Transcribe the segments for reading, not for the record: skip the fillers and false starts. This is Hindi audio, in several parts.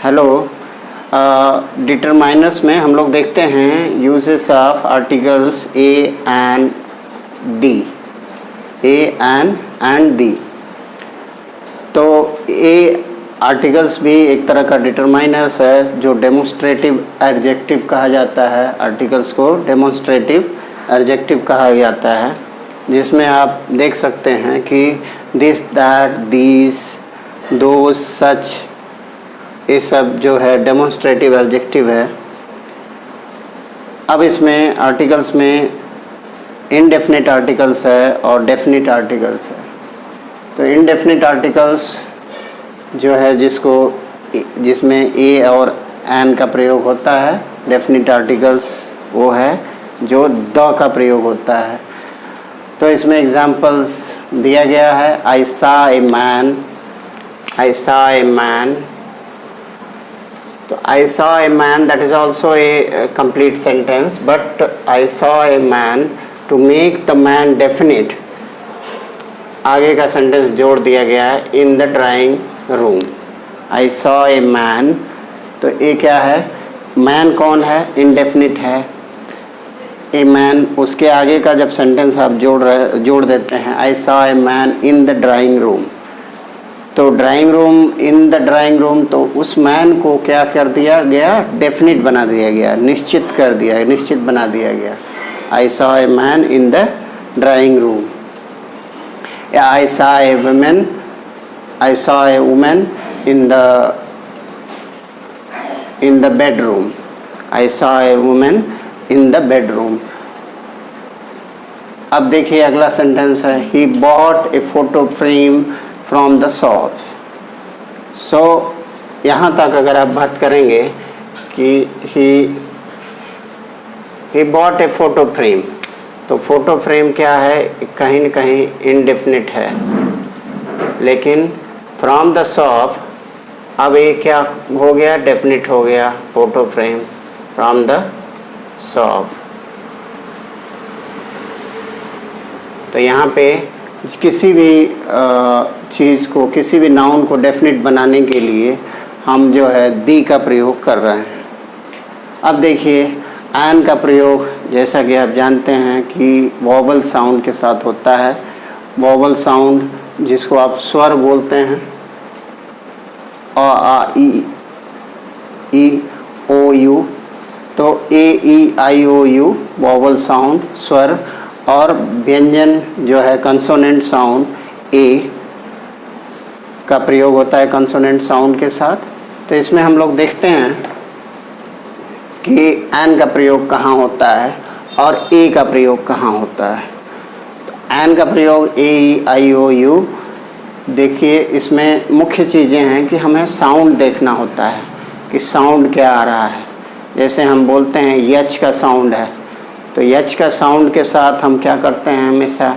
हेलो। डिटरमाइनर्स में हम लोग देखते हैं uses of articles A and the. A and the. तो ए आर्टिकल्स भी एक तरह का डिटरमाइनर्स है जो डेमोन्स्ट्रेटिव एडजेक्टिव कहा जाता है। आर्टिकल्स को डेमोन्स्ट्रेटिव एडजेक्टिव कहा जाता है, जिसमें आप देख सकते हैं कि दिस, दैट, दीज, दोज, सच, ये सब जो है डेमोन्स्ट्रेटिव एडजेक्टिव है। अब इसमें आर्टिकल्स में इनडेफिनिट आर्टिकल्स है और डेफिनिट आर्टिकल्स है। तो इनडेफिनिट आर्टिकल्स जो है जिसमें ए और एन का प्रयोग होता है। डेफिनिट आर्टिकल्स वो है जो द का प्रयोग होता है। तो इसमें एग्जांपल्स दिया गया है। आई saw a man, I saw a man. तो I saw a man, that is also a complete sentence, but I saw a man, to make the man definite, आगे का सेंटेंस जोड़ दिया गया है in the drawing room। I saw a man, तो ये क्या है? मैन कौन है? इनडेफिनिट है। ए मैन, उसके आगे का जब सेंटेंस आप जोड़ देते हैं, I saw a man in the drawing room, तो drawing room, in the drawing room, तो उस मैन को क्या कर दिया गया? डेफिनिट बना दिया गया, निश्चित कर दिया, निश्चित बना दिया गया। I saw a man in the drawing room. या I saw a woman, I saw a woman in the bedroom. I saw a woman in the bedroom. अब देखिए अगला सेंटेंस है, he bought a photo frame from the shop. So यहाँ तक अगर आप बात करेंगे कि he bought a photo frame, तो फोटो फ्रेम क्या है? कहीं न कहीं इनडेफिनिट है। लेकिन फ्रॉम द शॉप, अब ये क्या हो गया? डेफिनिट हो गया। Photo frame from the shop. तो यहाँ पे किसी भी चीज़ को, किसी भी नाउन को डेफिनिट बनाने के लिए हम जो है दी का प्रयोग कर रहे हैं। अब देखिए एन का प्रयोग, जैसा कि आप जानते हैं कि वॉवल साउंड के साथ होता है। वॉवल साउंड जिसको आप स्वर बोलते हैं, अ, आ, ई, ओ, यू, तो ए, ई, आई, ओ, यू वॉवल साउंड स्वर, और व्यंजन जो है कंसोनेंट साउंड ए का प्रयोग होता है कंसोनेंट साउंड के साथ। तो इसमें हम लोग देखते हैं कि एन का प्रयोग कहाँ होता है और ए का प्रयोग कहाँ होता है। तो एन का प्रयोग ए, ई, आई, ओ, यू। देखिए इसमें मुख्य चीज़ें हैं कि हमें साउंड देखना होता है कि साउंड क्या आ रहा है। जैसे हम बोलते हैं यच का साउंड है, तो यच का साउंड के साथ हम क्या करते हैं? हमेशा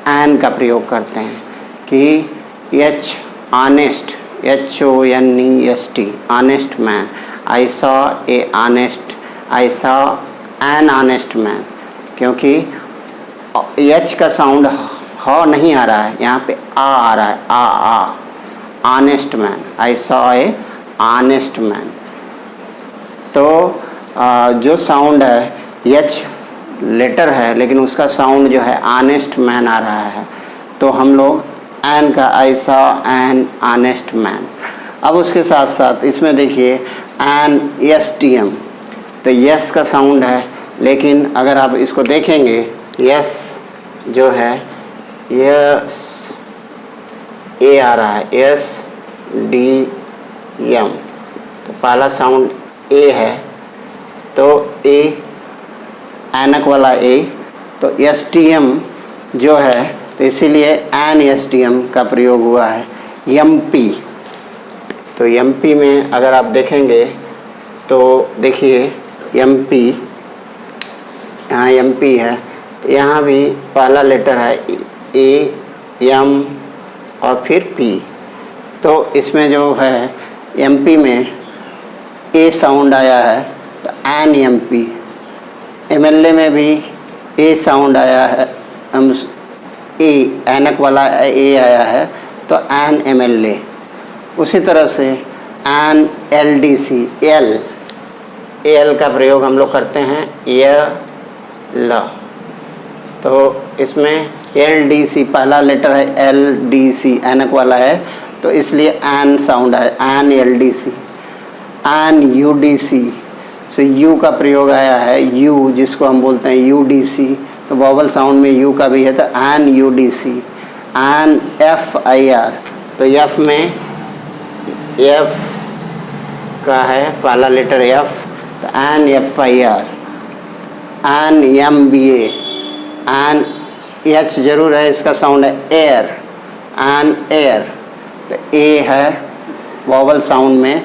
एन का प्रयोग करते हैं कि H honest, H O N E S T, honest man. I saw a honest, I saw an honest man, क्योंकि यच का साउंड ह नहीं आ रहा है, यहाँ पे आ रहा है, आ honest man. I saw a honest man. तो जो साउंड है यच लेटर है, लेकिन उसका साउंड जो है ऑनेस्ट मैन आ रहा है, तो हम लोग एन का आई सॉ एन ऑनेस्ट मैन। अब उसके साथ साथ इसमें देखिए एन एस टी एम, तो यस का साउंड है, लेकिन अगर आप इसको देखेंगे यस जो है यस ए आ रहा है, एस डी एम, तो पहला साउंड ए है, तो ए एनक वाला ए, तो एस टी एम जो है, तो इसीलिए एन एस टी एम का प्रयोग हुआ है। एम पी, तो एम पी में अगर आप देखेंगे तो देखिए एम पी, यहाँ एम पी है, तो यहाँ भी पहला लेटर है ए, एम और फिर पी। तो इसमें जो है एम पी में ए साउंड आया है, तो एन एम पी। एमएलए में भी ए साउंड आया है, ए एनक वाला ए आया है, तो एन एमएलए। उसी तरह से N L D C, L, L का प्रयोग हम लोग करते हैं ल। तो इसमें एल डी सी पहला लेटर है, एल डी सी ऐनक वाला है, तो इसलिए एन साउंड है, N L D C, N U D C. So U का प्रयोग आया है, यू जिसको हम बोलते हैं यू डी सी, तो वॉवल साउंड में यू का भी है, तो N U D C. N F I R, तो एफ में एफ का है पहला लेटर एफ, तो N F I R. N M B A, N H जरूर है, इसका साउंड है एयर, एन एयर, तो ए है वॉवल साउंड में,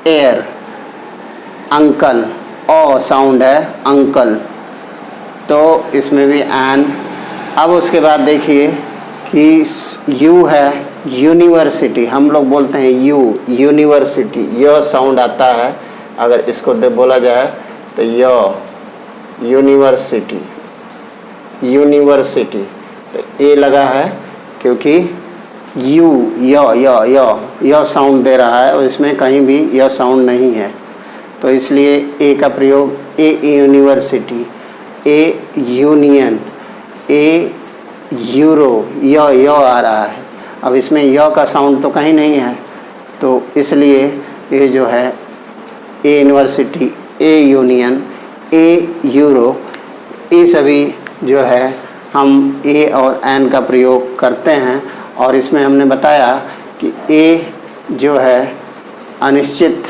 एयर। अंकल, ओ साउंड है अंकल, तो इसमें भी एन। अब उसके बाद देखिए कि यू है यूनिवर्सिटी, हम लोग बोलते हैं यू, यूनिवर्सिटी, यह साउंड आता है, अगर इसको बोला जाए तो यह यूनिवर्सिटी, यूनिवर्सिटी, तो ए लगा है क्योंकि यू यह साउंड दे रहा है और इसमें कहीं भी यह साउंड नहीं है, तो इसलिए ए का प्रयोग a university, a union, a euro, य आ रहा है। अब इसमें य का साउंड तो कहीं नहीं है, तो इसलिए ये जो है a university, a union, a euro, ये सभी जो है हम ए और एन का प्रयोग करते हैं। और इसमें हमने बताया कि ए जो है अनिश्चित,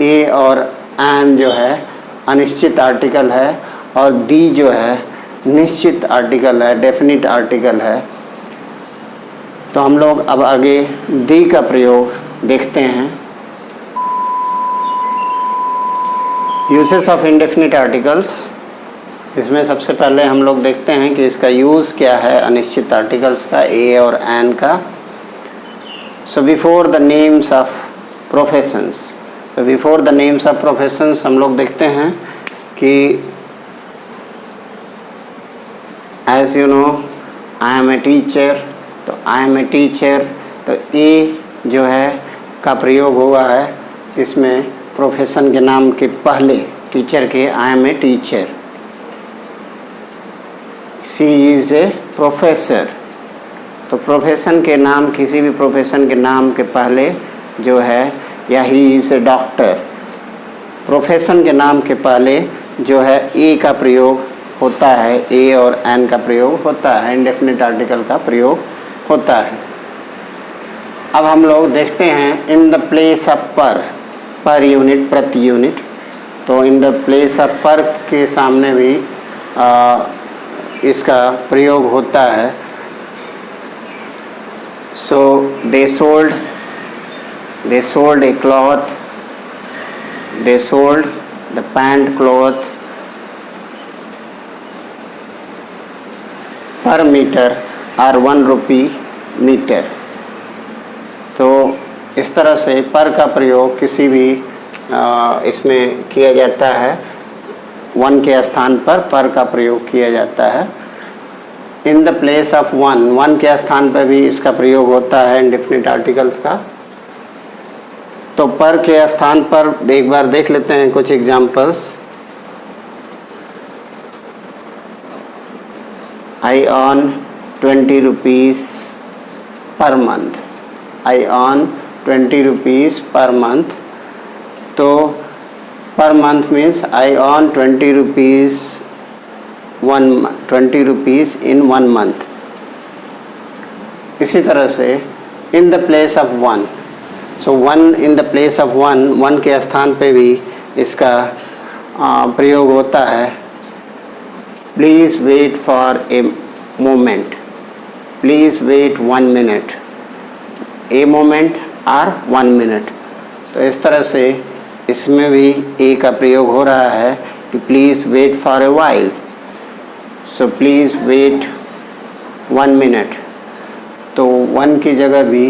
ए और एन जो है अनिश्चित आर्टिकल है, और दी जो है निश्चित आर्टिकल है, डेफिनिट आर्टिकल है। तो हम लोग अब आगे दी का प्रयोग देखते हैं। यूसेस ऑफ इंडेफिनिट आर्टिकल्स, इसमें सबसे पहले हम लोग देखते हैं कि इसका यूज़ क्या है अनिश्चित आर्टिकल्स का, ए और एन का। So before the names of professions, तो before the names of professions हम लोग देखते हैं कि as you know I am a teacher, तो आई एम ए टीचर, तो ए जो है का प्रयोग हुआ है इसमें प्रोफेशन के नाम के पहले, टीचर के, I am a teacher. She is a professor, तो प्रोफेशन के नाम, किसी भी प्रोफेशन के नाम के पहले जो है, या he is a doctor, profession के नाम के पहले जो है ए का प्रयोग होता है, ए और एन का प्रयोग होता है, इंडेफिनिट आर्टिकल का प्रयोग होता है। अब हम लोग देखते हैं in the place of per unit, प्रति यूनिट, तो इन द प्लेस ऑफ पर के सामने भी इसका प्रयोग होता है। So they sold a cloth, they sold the pant cloth per metre और 1 रुपी मीटर। तो इस तरह से पर का प्रयोग किसी भी इसमें किया जाता है, 1 के स्थान पर का प्रयोग किया जाता है। इन द प्लेस ऑफ 1 के स्थान पर भी इसका प्रयोग होता है इंडेफिनिट आर्टिकल्स का। तो पर के स्थान पर एक बार देख लेते हैं कुछ examples. I earn 20 rupees per month, I earn 20 rupees per month, तो per month means I earn 20 rupees in 1 month। इसी तरह से in the place of 1, so 1 in the place of 1 के स्थान पे भी इसका प्रयोग होता है। Please wait for a moment, please wait 1 minute, a moment or 1 minute। तो इस तरह से इसमें भी ए का प्रयोग हो रहा है कि please wait for a while, so please wait 1 minute, तो 1 की जगह भी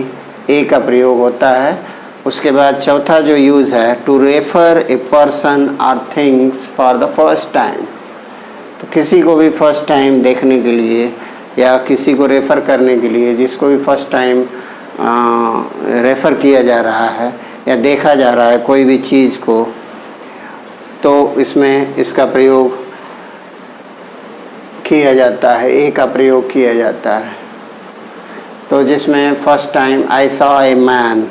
ए का प्रयोग होता है। उसके बाद चौथा जो यूज़ है, टू रेफर ए पर्सन और things for the first time, तो किसी को भी फर्स्ट टाइम देखने के लिए या किसी को रेफ़र करने के लिए, जिसको भी फर्स्ट टाइम रेफ़र किया जा रहा है या देखा जा रहा है कोई भी चीज़ को, तो इसमें इसका प्रयोग किया जाता है, ए का प्रयोग किया जाता है। तो जिसमें first time I saw a man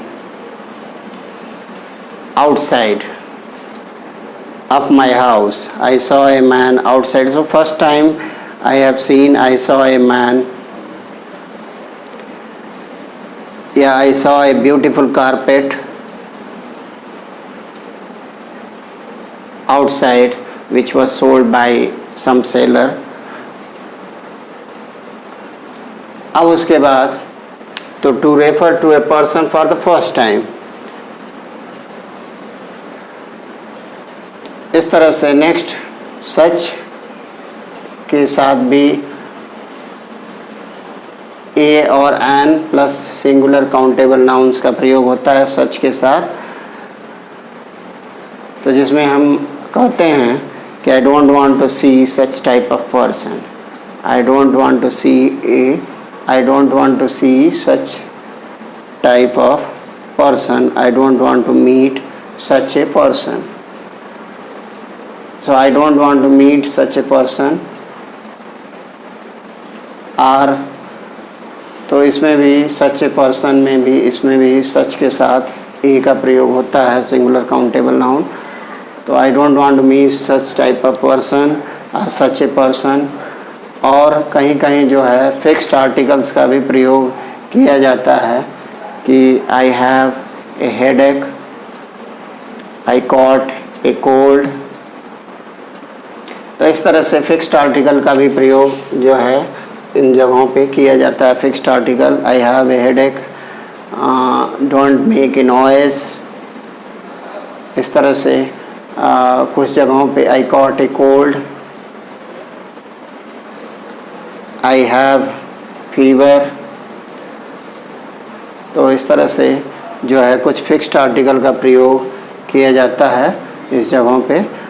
outside of my house. I saw a man outside. So first time I have seen, I saw a man. Yeah, I saw a beautiful carpet outside which was sold by some seller. अब उसके बाद तो to refer to a person for the first time, इस तरह से नेक्स्ट सच के साथ भी ए और an plus singular countable nouns का प्रयोग होता है सच के साथ। तो जिसमें हम कहते हैं कि I don't want to see such type of person, I don't want to see a, I don't want to see such type of person, I don't want to meet such a person. So I don't want to meet such a person। और तो इसमें भी such a person में भी इसमें भी सच के साथ ए का प्रयोग होता है सिंगुलर काउंटेबल नाउन। तो I don't want to meet such type of person और such a person। और कहीं कहीं जो है फिक्स्ड आर्टिकल्स का भी प्रयोग किया जाता है कि I have a headache, I caught a cold। तो इस तरह से फिक्स्ड आर्टिकल का भी प्रयोग जो है इन जगहों पे किया जाता है। Fixed article I have a headache, don't make a noise, इस तरह से कुछ जगहों पे I caught a cold, I have fever. तो इस तरह से जो है कुछ फिक्स्ड आर्टिकल का प्रयोग किया जाता है इस जगहों पे।